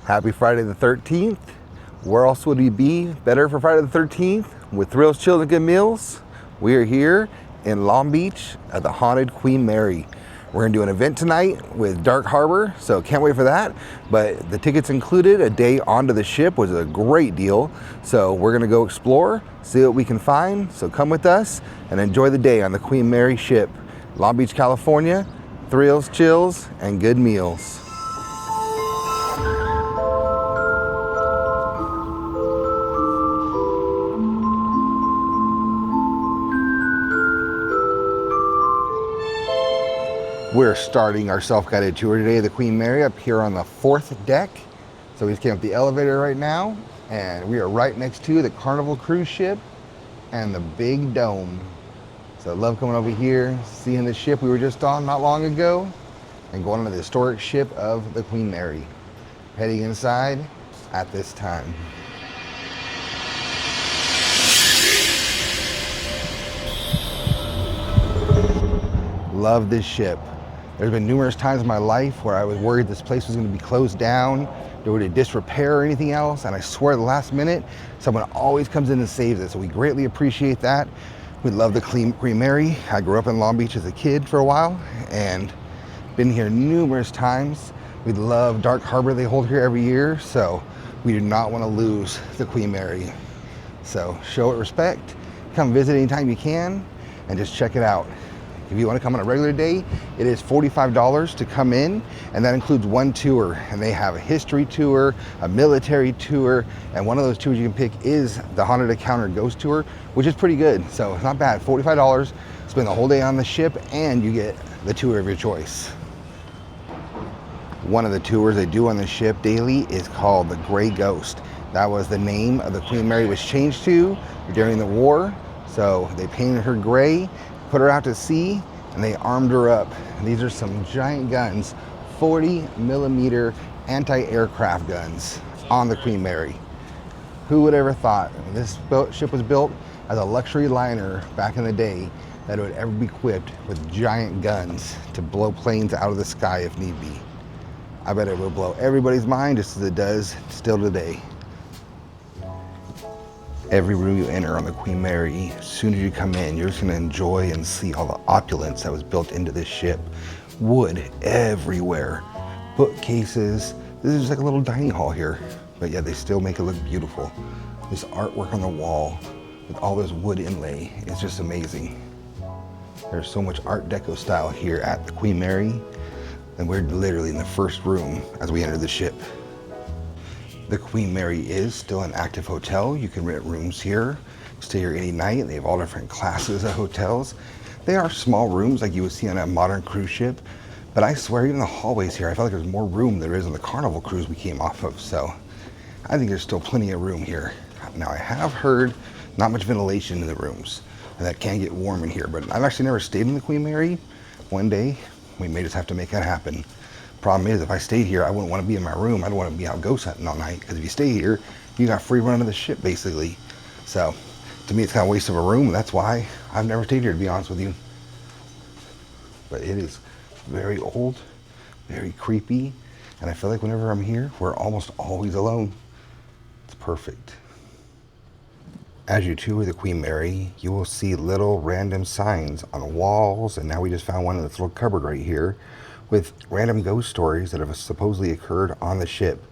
Happy Friday the 13th. Where else would we be better for Friday the 13th? With thrills, chills, and good meals. We are here in Long Beach at the haunted Queen Mary. We're gonna do an event tonight with Dark Harbor, so can't wait for that. But the tickets included a day onto the ship, was a great deal. So we're gonna go explore, see what we can find. So come with us and enjoy the day on the Queen Mary ship. Long Beach, California, thrills, chills, and good meals. We're starting our self-guided tour today of the Queen Mary up here on the 4th deck. So we just came up the elevator right now, and we are right next to the Carnival cruise ship and the big dome. So I love coming over here, seeing the ship we were just on not long ago, and going on the historic ship of the Queen Mary. Heading inside at this time. Love this ship. There's been numerous times in my life where I was worried this place was going to be closed down, there would be disrepair or anything else, and I swear at the last minute, someone always comes in and saves it, so we greatly appreciate that. We love the Queen Mary. I grew up in Long Beach as a kid for a while, and been here numerous times. We love Dark Harbor they hold here every year, so we do not want to lose the Queen Mary. So show it respect, come visit anytime you can, and just check it out. If you want to come on a regular day, it is $45 to come in, and that includes one tour. And they have a history tour, a military tour, and one of those tours you can pick is the Haunted Encounter Ghost Tour, which is pretty good. So it's not bad, $45, spend the whole day on the ship, and you get the tour of your choice. One of the tours they do on the ship daily is called the Gray Ghost. That was the name of the Queen Mary was changed to during the war. So they painted her gray, put her out to sea, and they armed her up. And these are some giant guns, 40mm anti-aircraft guns on the Queen Mary. Who would ever thought this ship was built as a luxury liner back in the day that it would ever be equipped with giant guns to blow planes out of the sky if need be. I bet it will blow everybody's mind just as it does still today. Every room you enter on the Queen Mary, as soon as you come in, you're just gonna enjoy and see all the opulence that was built into this ship. Wood everywhere, bookcases. This is just like a little dining hall here, but yeah, they still make it look beautiful. This artwork on the wall with all this wood inlay is just amazing. There's so much Art Deco style here at the Queen Mary, and we're literally in the first room as we enter the ship. The Queen Mary is still an active hotel. You can rent rooms here, stay here any night. They have all different classes of hotels. They are small rooms like you would see on a modern cruise ship, but I swear even the hallways here, I feel like there's more room than there is on the Carnival cruise we came off of, so I think there's still plenty of room here. Now I have heard not much ventilation in the rooms, and that can get warm in here, but I've actually never stayed in the Queen Mary. One day, we may just have to make that happen. Problem is, if I stayed here, I wouldn't want to be in my room. I don't want to be out ghost hunting all night, because if you stay here, you got free run of the ship, basically. So, to me, it's kind of a waste of a room, and that's why I've never stayed here, to be honest with you. But it is very old, very creepy, and I feel like whenever I'm here, we're almost always alone. It's perfect. As you tour the Queen Mary, you will see little random signs on walls, and now we just found one in this little cupboard right here, with random ghost stories that have supposedly occurred on the ship.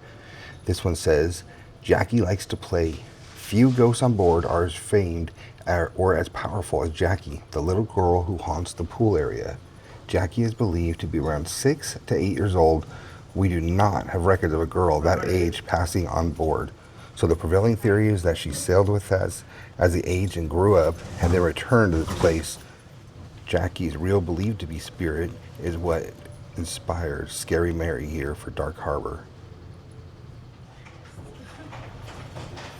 This one says, Jackie likes to play. Few ghosts on board are as famed or as powerful as Jackie, the little girl who haunts the pool area. Jackie is believed to be around 6 to 8 years old. We do not have records of a girl that age passing on board. So the prevailing theory is that she sailed with us as they aged and grew up and then returned to this place. Jackie's real believed to be spirit is what inspired Scary Mary here for Dark Harbor.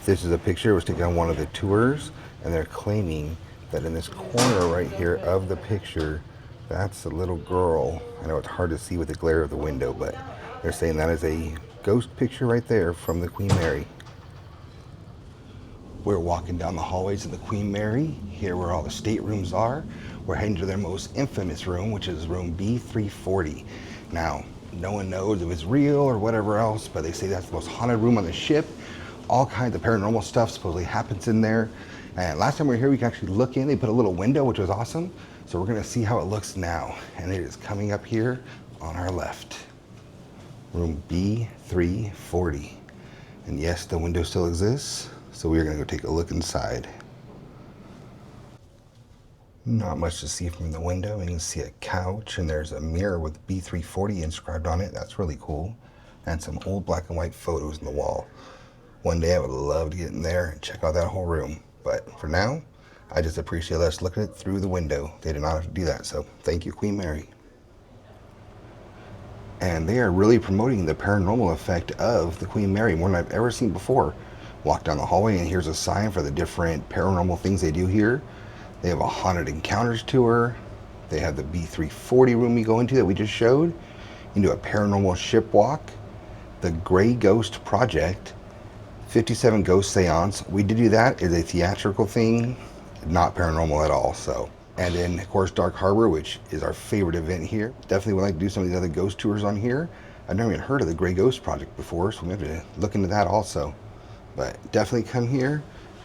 This is a picture that was taken on one of the tours, and they're claiming that in this corner right here of the picture, that's a little girl. I know it's hard to see with the glare of the window, but they're saying that is a ghost picture right there from the Queen Mary. We're walking down the hallways of the Queen Mary, here where all the staterooms are. We're heading to their most infamous room, which is room B340. Now, No one knows if it's real or whatever else, but they say that's the most haunted room on the ship. All kinds of paranormal stuff supposedly happens in there. And last time we were here, we could actually look in. They put a little window, which was awesome. So we're gonna see how it looks now. And it is coming up here on our left. Room B340. And yes, the window still exists. So we're gonna go take a look inside. Not much to see from the window. You can see a couch and there's a mirror with B340 inscribed on it. That's really cool. And some old black and white photos on the wall. One day I would love to get in there and check out that whole room. But for now, I just appreciate us looking at it through the window. They did not have to do that, so thank you, Queen Mary. And they are really promoting the paranormal effect of the Queen Mary more than I've ever seen before. Walk down the hallway and here's a sign for the different paranormal things they do here. They have a haunted encounters tour. They have the B340 room we go into that we just showed. You can do a paranormal ship walk. The Gray Ghost Project. 57 Ghost Seance. We did do that. It's a theatrical thing, not paranormal at all. So, and then of course Dark Harbor, which is our favorite event here. Definitely would like to do some of these other ghost tours on here. I've never even heard of the Gray Ghost Project before, so we have to look into that also. But definitely come here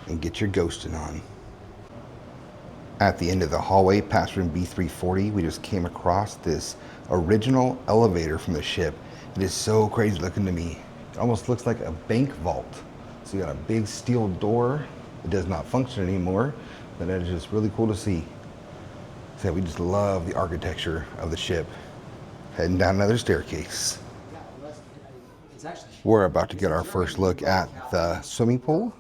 and get your ghosting on. At the end of the hallway, past room B340, we just came across this original elevator from the ship. It is so crazy looking to me. It almost looks like a bank vault. So you got a big steel door. It does not function anymore, but that is just really cool to see. So we just love the architecture of the ship. Heading down another staircase. We're about to get our first look at the swimming pool.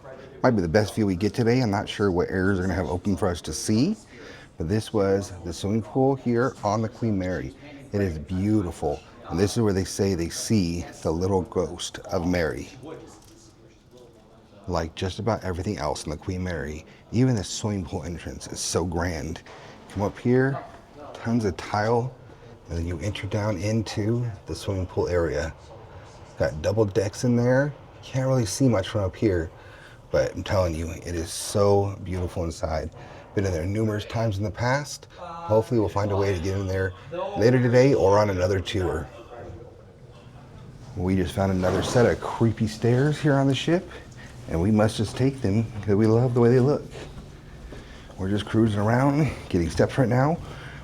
Might be the best view we get today. I'm not sure what areas are gonna have open for us to see, but this was the swimming pool here on the Queen Mary. It is beautiful. And this is where they say they see the little ghost of Mary. Like just about everything else in the Queen Mary, even the swimming pool entrance is so grand. Come up here, tons of tile, and then you enter down into the swimming pool area. Got double decks in there. Can't really see much from up here, but I'm telling you, it is so beautiful inside. Been in there numerous times in the past. Hopefully we'll find a way to get in there later today or on another tour. We just found another set of creepy stairs here on the ship, and we must just take them because we love the way they look. We're just cruising around, getting steps right now.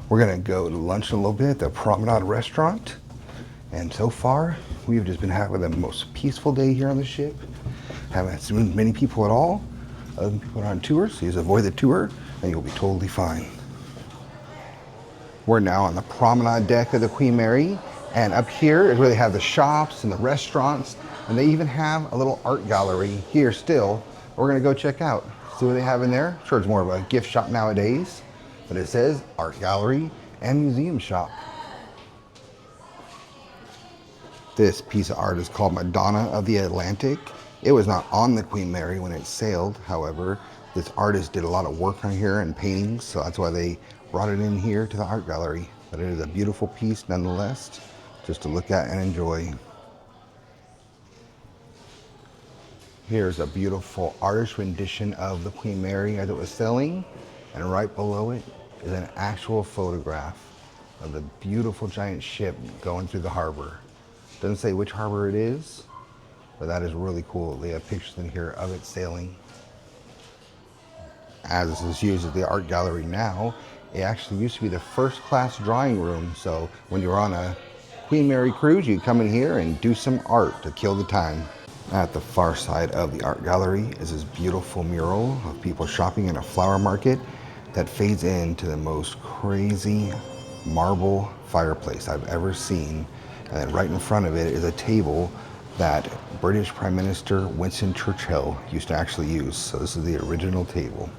We're gonna go to lunch in a little bit at the Promenade Restaurant. And so far, we've just been having the most peaceful day here on the ship. Haven't seen many people at all. Other people are on tours, so you just avoid the tour and you'll be totally fine. We're now on the promenade deck of the Queen Mary, and up here is where they have the shops and the restaurants, and they even have a little art gallery here still. We're gonna go check out, see what they have in there. I'm sure it's more of a gift shop nowadays, but it says art gallery and museum shop. This piece of art is called Madonna of the Atlantic. It was not on the Queen Mary when it sailed. However, this artist did a lot of work on here and paintings, so that's why they brought it in here to the art gallery. But it is a beautiful piece nonetheless, just to look at and enjoy. Here's a beautiful artist rendition of the Queen Mary as it was sailing, and right below it is an actual photograph of the beautiful giant ship going through the harbor. Doesn't say which harbor it is, but that is really cool. They have pictures in here of it sailing. As this is used as the art gallery now, it actually used to be the first class drawing room. So when you're on a Queen Mary cruise, you come in here and do some art to kill the time. At the far side of the art gallery is this beautiful mural of people shopping in a flower market that fades into the most crazy marble fireplace I've ever seen. And then right in front of it is a table that British Prime Minister Winston Churchill used to actually use. So this is the original table.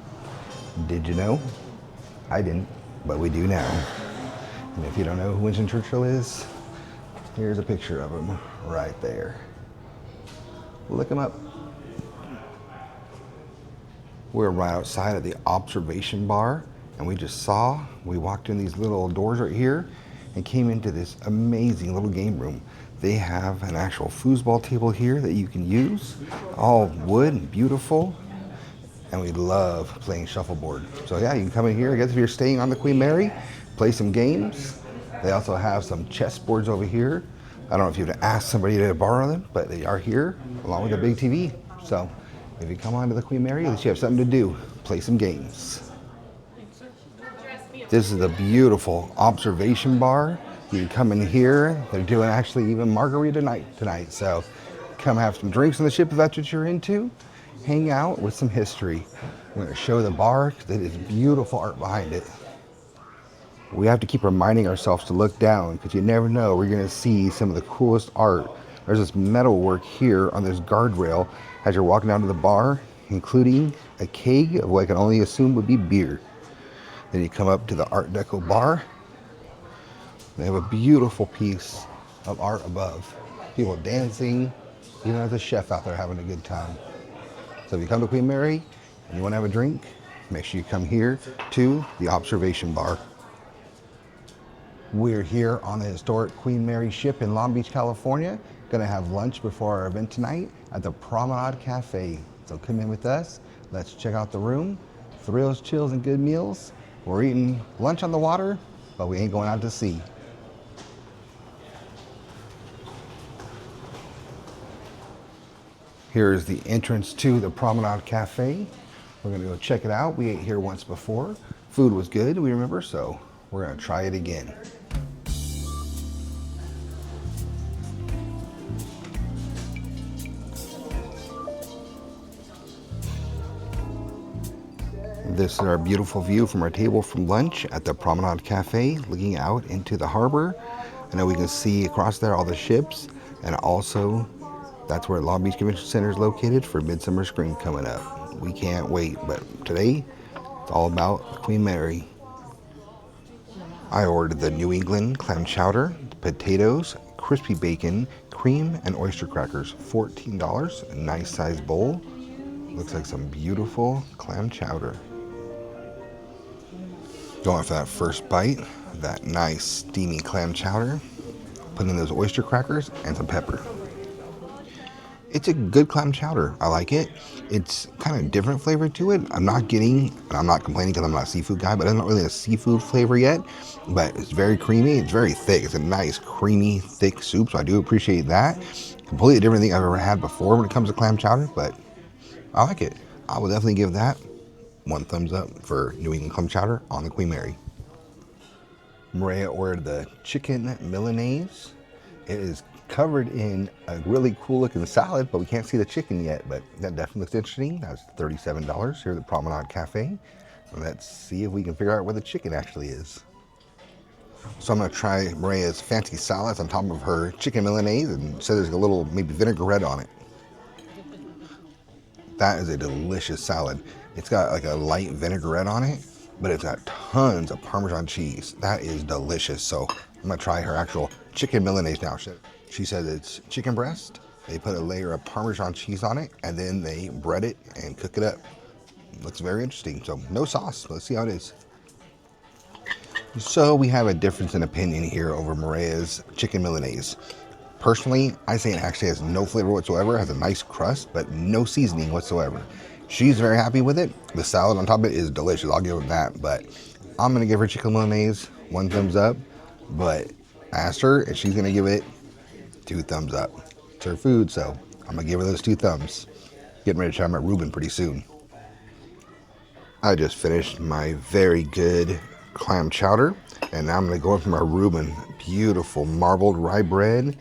Did you know? I didn't, but we do now. And if you don't know who Winston Churchill is, here's a picture of him right there. Look him up. We're right outside of the observation bar, and we walked in these little doors right here and came into this amazing little game room. They have an actual foosball table here that you can use, all wood and beautiful, and we love playing shuffleboard. So yeah, you can come in here, I guess if you're staying on the Queen Mary, play some games. They also have some chess boards over here, I don't know if you have to ask somebody to borrow them, but they are here along with a big TV. So if you come on to the Queen Mary, at least you have something to do. Play some games. This is a beautiful observation bar. You can come in here. They're doing actually even margarita night tonight. So come have some drinks on the ship if that's what you're into. Hang out with some history. I'm going to show the bar because it is beautiful art behind it. We have to keep reminding ourselves to look down because you never know. We're going to see some of the coolest art. There's this metal work here on this guardrail as you're walking down to the bar, including a keg of what I can only assume would be beer. Then you come up to the Art Deco bar. They have a beautiful piece of art above. People dancing, even there's a chef out there having a good time. So if you come to Queen Mary and you want to have a drink, make sure you come here to the observation bar. We're here on the historic Queen Mary ship in Long Beach, California. Gonna have lunch before our event tonight at the Promenade Cafe. So come in with us. Let's check out the room. Thrills, chills, and good meals. We're eating lunch on the water, but we ain't going out to sea. Here's the entrance to the Promenade Cafe. We're gonna go check it out. We ate here once before. Food was good, we remember, so we're gonna try it again. This is our beautiful view from our table from lunch at the Promenade Cafe, looking out into the harbor. I know we can see across there all the ships, and also that's where Long Beach Convention Center is located for Midsummer Scream coming up. We can't wait, but today it's all about Queen Mary. I ordered the New England clam chowder, potatoes, crispy bacon, cream, and oyster crackers. $14, a nice size bowl. Looks like some beautiful clam chowder. Going for that first bite, that nice steamy clam chowder. Put in those oyster crackers and some pepper. It's a good clam chowder. I like it. It's kind of different flavor to it. I'm not complaining because I'm not a seafood guy, but it's not really a seafood flavor yet. But it's very creamy. It's very thick. It's a nice, creamy, thick soup, so I do appreciate that. Completely different thing I've ever had before when it comes to clam chowder, but I like it. I will definitely give that one thumbs up for New England clam chowder on the Queen Mary. Maria ordered the chicken Milanese. It is covered in a really cool looking salad, but we can't see the chicken yet, but that definitely looks interesting. That's $37 here at the Promenade Cafe. Let's see if we can figure out where the chicken actually is. So I'm gonna try Maria's fancy salads on top of her chicken Milanese and say there's a little maybe vinaigrette on it. That is a delicious salad. It's got like a light vinaigrette on it, but it's got tons of Parmesan cheese. That is delicious. So I'm gonna try her actual chicken Milanese now. She says it's chicken breast. They put a layer of Parmesan cheese on it, and then they bread it and cook it up. Looks very interesting. So no sauce. Let's see how it is. So we have a difference in opinion here over Maria's chicken Milanese. Personally, I say it actually has no flavor whatsoever. It has a nice crust, but no seasoning whatsoever. She's very happy with it. The salad on top of it is delicious. I'll give her that, but I'm gonna give her chicken Milanese one thumbs up, but I asked her and she's gonna give it 2 thumbs up. It's her food, so I'm gonna give her those 2 thumbs. Getting ready to try my Reuben pretty soon. I just finished my very good clam chowder, and now I'm gonna go in for my Reuben. Beautiful marbled rye bread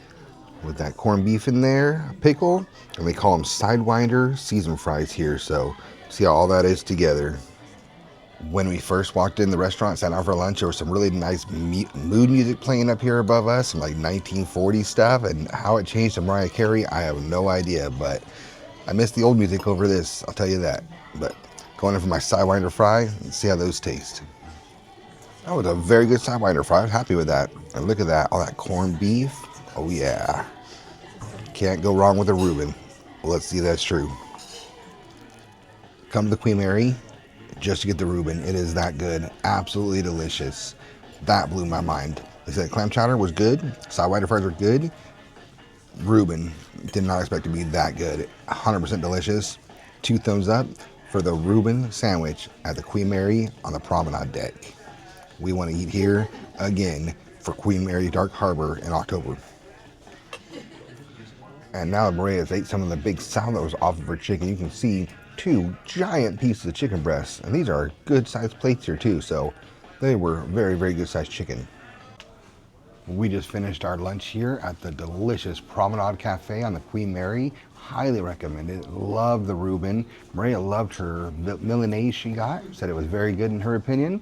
with that corned beef in there, pickle, and they call them Sidewinder seasoned fries here, so see how all that is together. When we first walked in the restaurant, sat down for lunch, there was some really nice mood music playing up here above us, some like 1940s stuff, and how it changed to Mariah Carey, I have no idea, but I miss the old music over this, I'll tell you that. But going in for my Sidewinder fry, and see how those taste. That was a very good Sidewinder fry, I was happy with that. And look at that, all that corned beef, oh yeah. Can't go wrong with a Reuben. Well, let's see if that's true. Come to the Queen Mary just to get the Reuben. It is that good. Absolutely delicious. That blew my mind. They said clam chowder was good. Sidewinder fries were good. Reuben, did not expect to be that good. 100% delicious. 2 thumbs up for the Reuben sandwich at the Queen Mary on the Promenade deck. We want to eat here again for Queen Mary Dark Harbor in October. And now Maria's ate some of the big salad that was off of her chicken. You can see 2 giant pieces of chicken breasts. And these are good sized plates here too. So they were very, very good sized chicken. We just finished our lunch here at the delicious Promenade Cafe on the Queen Mary. Highly recommend it. Love the Reuben. Maria loved her Milanese she got. Said it was very good in her opinion.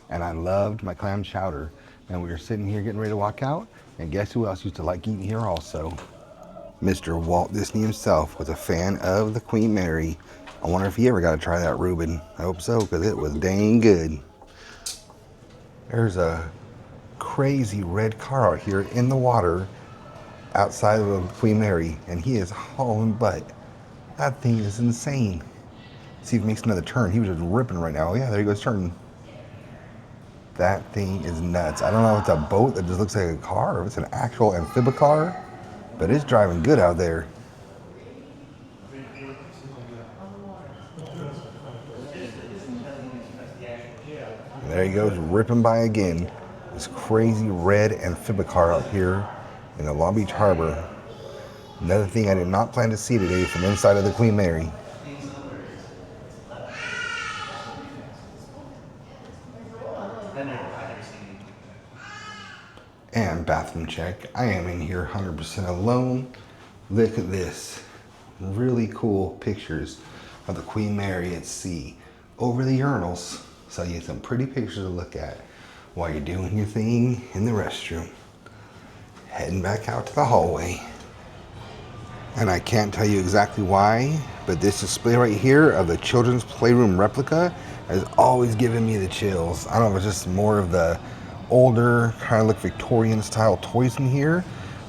And I loved my clam chowder. And we were sitting here getting ready to walk out. And guess who else used to like eating here also? Mr. Walt Disney himself was a fan of the Queen Mary. I wonder if he ever got to try that Reuben. I hope so, because it was dang good. There's a crazy red car out here in the water outside of the Queen Mary, and he is hauling butt. That thing is insane. See if he makes another turn. He was just ripping right now. Oh yeah, there he goes turning. That thing is nuts. I don't know if it's a boat that just looks like a car or if it's an actual amphibicar, but it's driving good out there. And there he goes ripping by again. This crazy red amphibicar out here in the Long Beach Harbor. Another thing I did not plan to see today from inside of the Queen Mary. And bathroom check. I am in here 100% alone. Look at this. Really cool pictures of the Queen Mary at sea over the urinals. So you get some pretty pictures to look at while you're doing your thing in the restroom. Heading back out to the hallway. And I can't tell you exactly why, but this display right here of the children's playroom replica has always given me the chills. I don't know if it's just more of the older, kind of look Victorian style toys in here,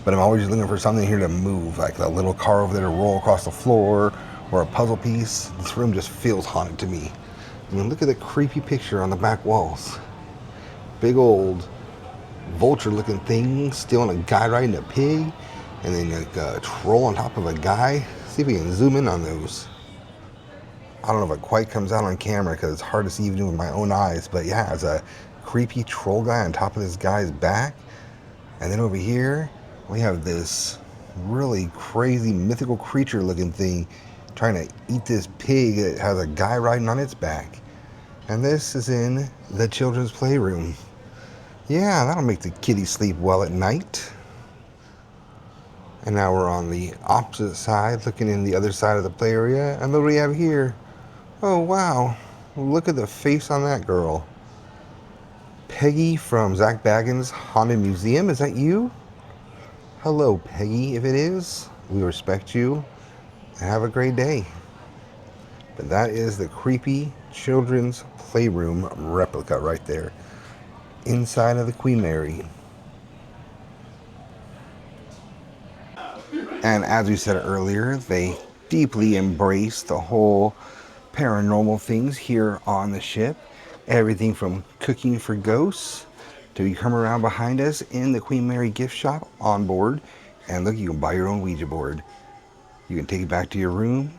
but I'm always looking for something here to move, like a little car over there to roll across the floor, or a puzzle piece. This room just feels haunted to me. I mean, look at the creepy picture on the back walls. Big old vulture looking thing, stealing a guy riding a pig, and then like a troll on top of a guy. See if we can zoom in on those. I don't know if it quite comes out on camera because it's hard to see even with my own eyes, but yeah, it's a creepy troll guy on top of this guy's back. And then over here, we have this really crazy mythical creature looking thing trying to eat this pig that has a guy riding on its back. And this is in the children's playroom. Yeah, that'll make the kitties sleep well at night. And now we're on the opposite side, looking in the other side of the play area. And what do we have here? Oh, wow. Look at the face on that girl. Peggy from Zach Bagans' Haunted Museum. Is that you? Hello, Peggy. If it is, we respect you. And have a great day. But that is the creepy children's playroom replica right there. Inside of the Queen Mary. And as we said earlier, they deeply embrace the whole paranormal things here on the ship. Everything from cooking for ghosts to you come around behind us in the Queen Mary gift shop on board. And look, you can buy your own Ouija board. You can take it back to your room.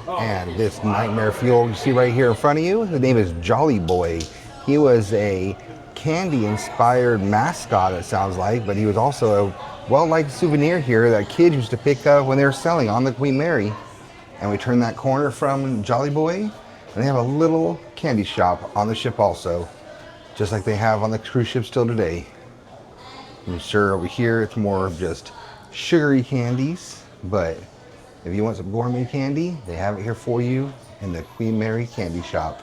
And this nightmare fuel you see right here in front of you, his name is Jolly Boy. He was a candy-inspired mascot, it sounds like, but he was also a well-liked souvenir here that kids used to pick up when they were selling on the Queen Mary. And we turned that corner from Jolly Boy, and they have a little candy shop on the ship also, just like they have on the cruise ship still today. I'm sure over here it's more of just sugary candies, but if you want some gourmet candy, they have it here for you in the Queen Mary candy shop.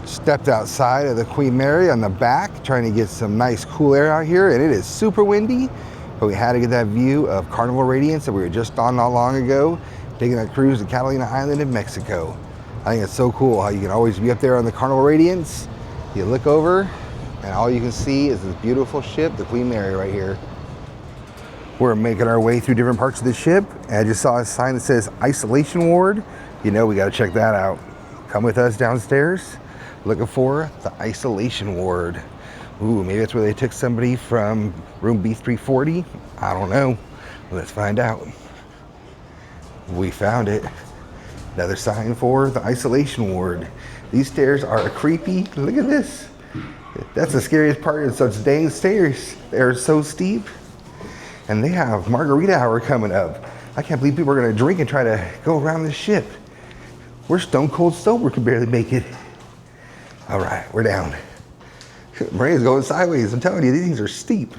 Stepped outside of the Queen Mary on the back, trying to get some nice cool air out here, and it is super windy, but we had to get that view of Carnival Radiance that we were just on not long ago, taking that cruise to Catalina Island in Mexico. I think it's so cool how you can always be up there on the Carnival Radiance. You look over, and all you can see is this beautiful ship, the Queen Mary right here. We're making our way through different parts of the ship, and I just saw a sign that says Isolation Ward. You know we gotta check that out. Come with us downstairs. Looking for the Isolation Ward. Ooh, maybe that's where they took somebody from room B340. I don't know. Let's find out. We found it. Another sign for the Isolation Ward. These stairs are creepy. Look at this. That's the scariest part. It's such dang stairs. They're so steep. And they have margarita hour coming up. I can't believe people are gonna drink and try to go around this ship. We're stone cold sober, can barely make it. All right, we're down. Maria's going sideways. I'm telling you, these things are steep.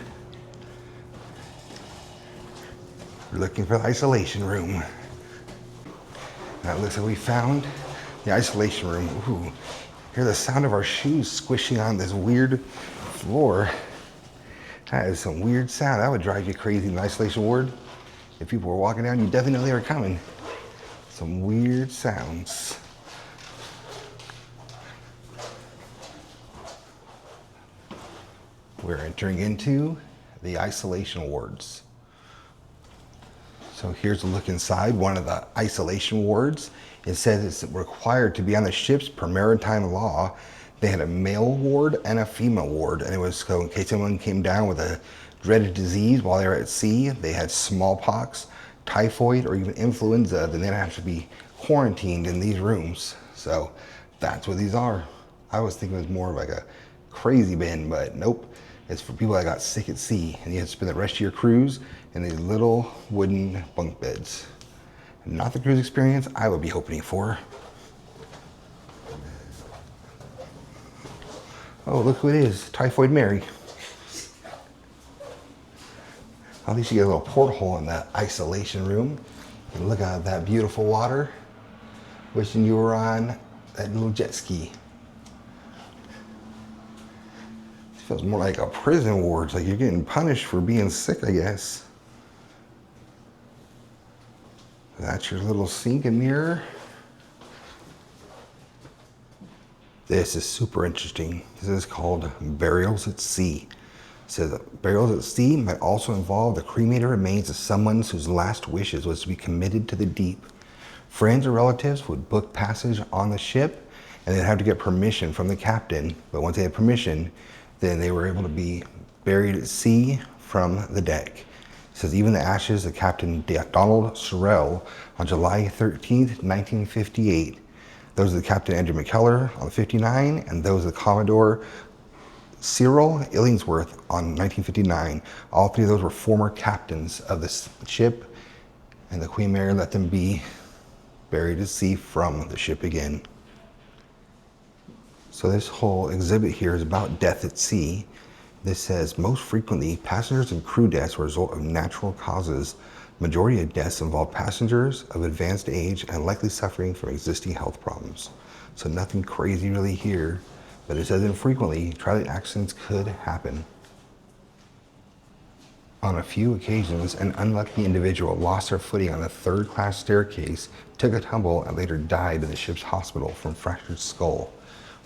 We're looking for the isolation room. That looks like we found the isolation room. Ooh, hear the sound of our shoes squishing on this weird floor. That is some weird sound. That would drive you crazy in the isolation ward. If people were walking down, you definitely know they were coming. Some weird sounds. We're entering into the isolation wards. So here's a look inside one of the isolation wards. It says it's required to be on the ships per maritime law. They had a male ward and a female ward, and it was so in case anyone came down with a dreaded disease while they were at sea, they had smallpox, typhoid, or even influenza, then they'd have to be quarantined in these rooms. So that's what these are. I was thinking it was more of like a crazy bin, but nope. It's for people that got sick at sea, and you have to spend the rest of your cruise in these little wooden bunk beds. Not the cruise experience I would be hoping for. Oh, look who it is, Typhoid Mary. At least you get a little porthole in that isolation room. You can look out at that beautiful water. Wishing you were on that little jet ski. It feels more like a prison ward. It's like you're getting punished for being sick, I guess. That's your little sink and mirror. This is super interesting. This is called burials at sea. It says that burials at sea might also involve the cremated remains of someone whose last wishes was to be committed to the deep. Friends or relatives would book passage on the ship, and they'd have to get permission from the captain. But once they had permission, then they were able to be buried at sea from the deck. It says even the ashes of Captain Donald Sorrell on July 13th, 1958. Those are the Captain Andrew McKellar on 59, and those of the Commodore Cyril Illingsworth on 1959. All three of those were former captains of this ship, and the Queen Mary let them be buried at sea from the ship again. So this whole exhibit here is about death at sea. This says most frequently passengers and crew deaths were a result of natural causes. Majority of deaths involve passengers of advanced age and likely suffering from existing health problems. So nothing crazy really here, but it says infrequently traumatic accidents could happen. On a few occasions, an unlucky individual lost their footing on a third-class staircase, took a tumble, and later died in the ship's hospital from fractured skull.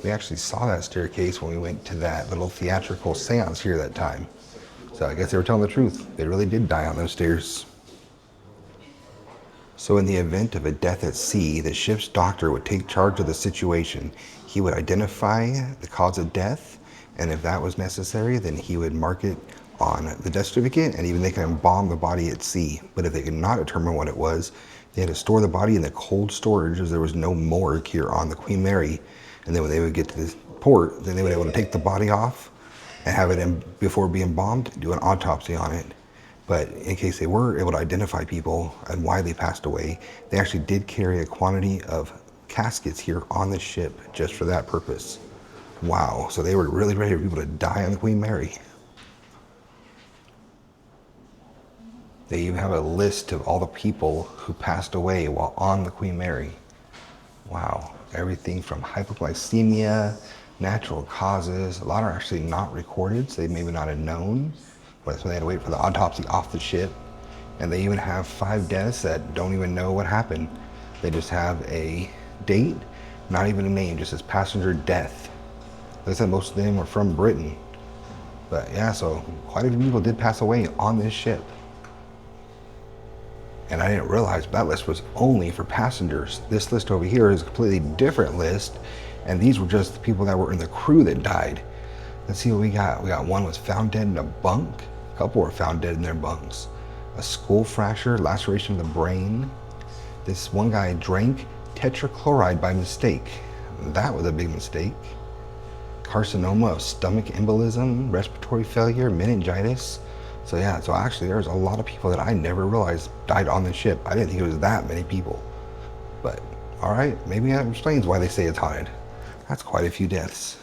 We actually saw that staircase when we went to that little theatrical seance here that time. So I guess they were telling the truth. They really did die on those stairs. So in the event of a death at sea, the ship's doctor would take charge of the situation. He would identify the cause of death, and if that was necessary, then he would mark it on the death certificate, and even they could embalm the body at sea. But if they could not determine what it was, they had to store the body in the cold storage, as there was no morgue here on the Queen Mary. And then when they would get to this port, then they would be able to take the body off and have it in, before being embalmed, do an autopsy on it. But in case they were able to identify people and why they passed away, they actually did carry a quantity of caskets here on the ship just for that purpose. Wow, so they were really ready for people to die on the Queen Mary. They even have a list of all the people who passed away while on the Queen Mary. Wow, everything from hypoglycemia, natural causes. A lot are actually not recorded, so they maybe not have known. But so they had to wait for the autopsy off the ship. And they even have 5 deaths that don't even know what happened. They just have a date, not even a name, just as passenger death. They said most of them were from Britain. But yeah, so quite a few people did pass away on this ship. And I didn't realize that list was only for passengers. This list over here is a completely different list. And these were just the people that were in the crew that died. Let's see what we got. We got one was found dead in a bunk. A couple were found dead in their bunks. A skull fracture, laceration of the brain. This one guy drank tetrachloride by mistake. That was a big mistake. Carcinoma of stomach embolism, respiratory failure, meningitis, So yeah, so actually there's a lot of people that I never realized died on the ship. I didn't think it was that many people. But all right, maybe that explains why they say it's haunted. That's quite a few deaths.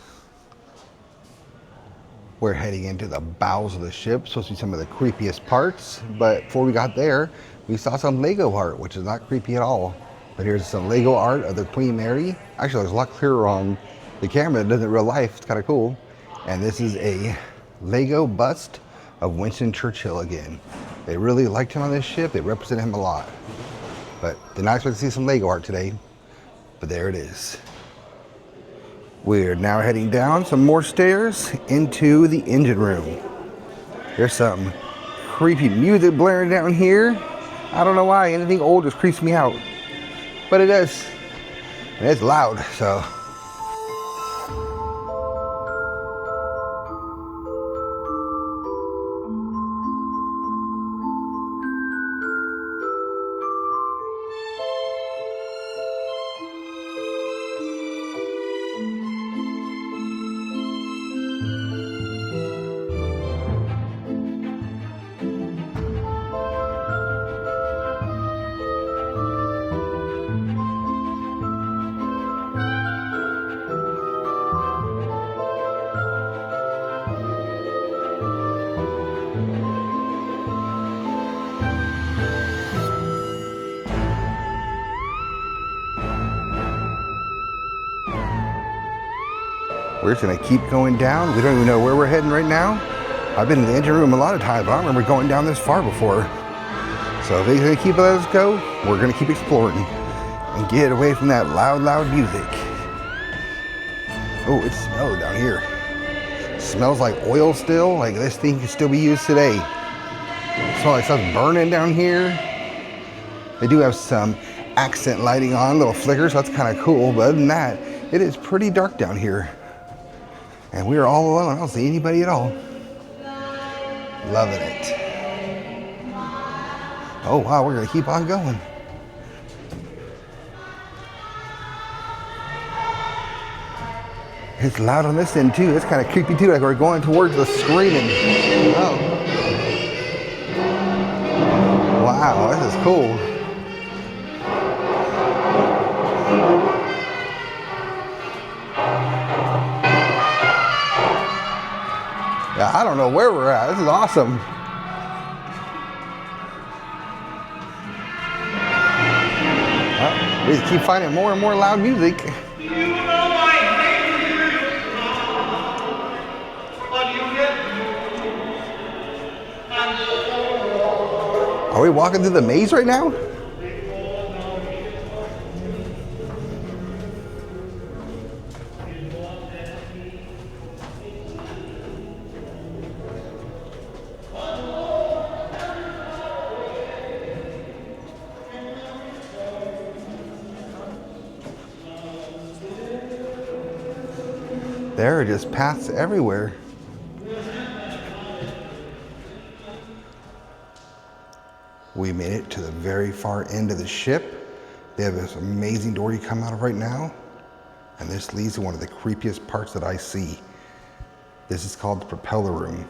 We're heading into the bowels of the ship, supposed to be some of the creepiest parts. But before we got there, we saw some Lego art, which is not creepy at all. But here's some Lego art of the Queen Mary. Actually, there's a lot clearer on the camera than it does in real life. It's kind of cool. And this is a Lego bust of Winston Churchill again. They really liked him on this ship. They represent him a lot. But did not expect to see some Lego art today. But there it is. We're now heading down some more stairs into the engine room. There's some creepy music blaring down here. I don't know why, anything old just creeps me out. But it does. And it's loud, so. We're just gonna keep going down. We don't even know where we're heading right now. I've been in the engine room a lot of times, but I don't remember going down this far before. So if they're gonna keep letting us go, we're gonna keep exploring and get away from that loud, loud music. Oh, it smells down here. It smells like oil still, like this thing can still be used today. It smells like stuff's burning down here. They do have some accent lighting on, little flickers, so that's kind of cool. But other than that, it is pretty dark down here. And we are all alone. I don't see anybody at all. Loving it. Oh wow, we're gonna keep on going. It's loud on this end too. It's kind of creepy too, like we're going towards the screaming. Oh. Wow, this is cool. Yeah, I don't know where we're at. This is awesome. Well, we just keep finding more and more loud music. Are we walking through the maze right now? There are just paths everywhere. We made it to the very far end of the ship. They have this amazing door you come out of right now. And this leads to one of the creepiest parts that I see. This is called the propeller room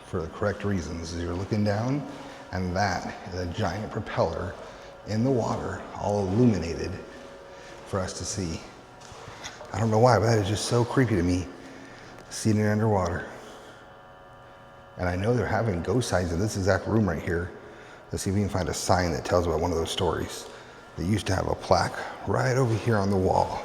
for the correct reasons. You're looking down and that is a giant propeller in the water, all illuminated for us to see. I don't know why, but that is just so creepy to me, seeing it underwater. And I know they're having ghost signs in this exact room right here. Let's see if we can find a sign that tells about one of those stories. They used to have a plaque right over here on the wall.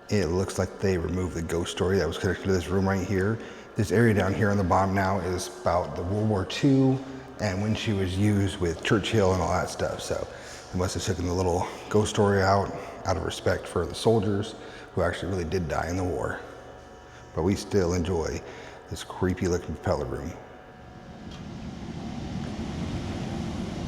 It looks like they removed the ghost story that was connected to this room right here. This area down here on the bottom now is about the World War II and when she was used with Churchill and all that stuff. So they must have taken the little ghost story out of respect for the soldiers who actually really did die in the war. But we still enjoy this creepy looking propeller room.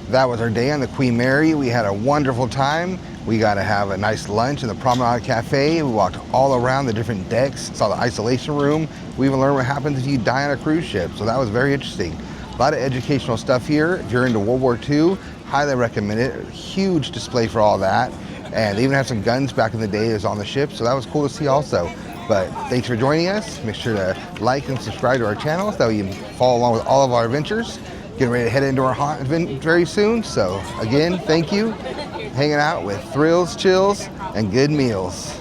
That was our day on the Queen Mary. We had a wonderful time. We got to have a nice lunch in the Promenade Cafe. We walked all around the different decks, saw the isolation room. We even learned what happens if you die on a cruise ship. So that was very interesting. A lot of educational stuff here. If you're into World War II, highly recommend it. Huge display for all that. And they even have some guns back in the day that was on the ship. So that was cool to see also. But thanks for joining us. Make sure to like and subscribe to our channel so you can follow along with all of our adventures. Getting ready to head into our haunt event very soon. So again, thank you. Hanging out with thrills, chills, and good meals.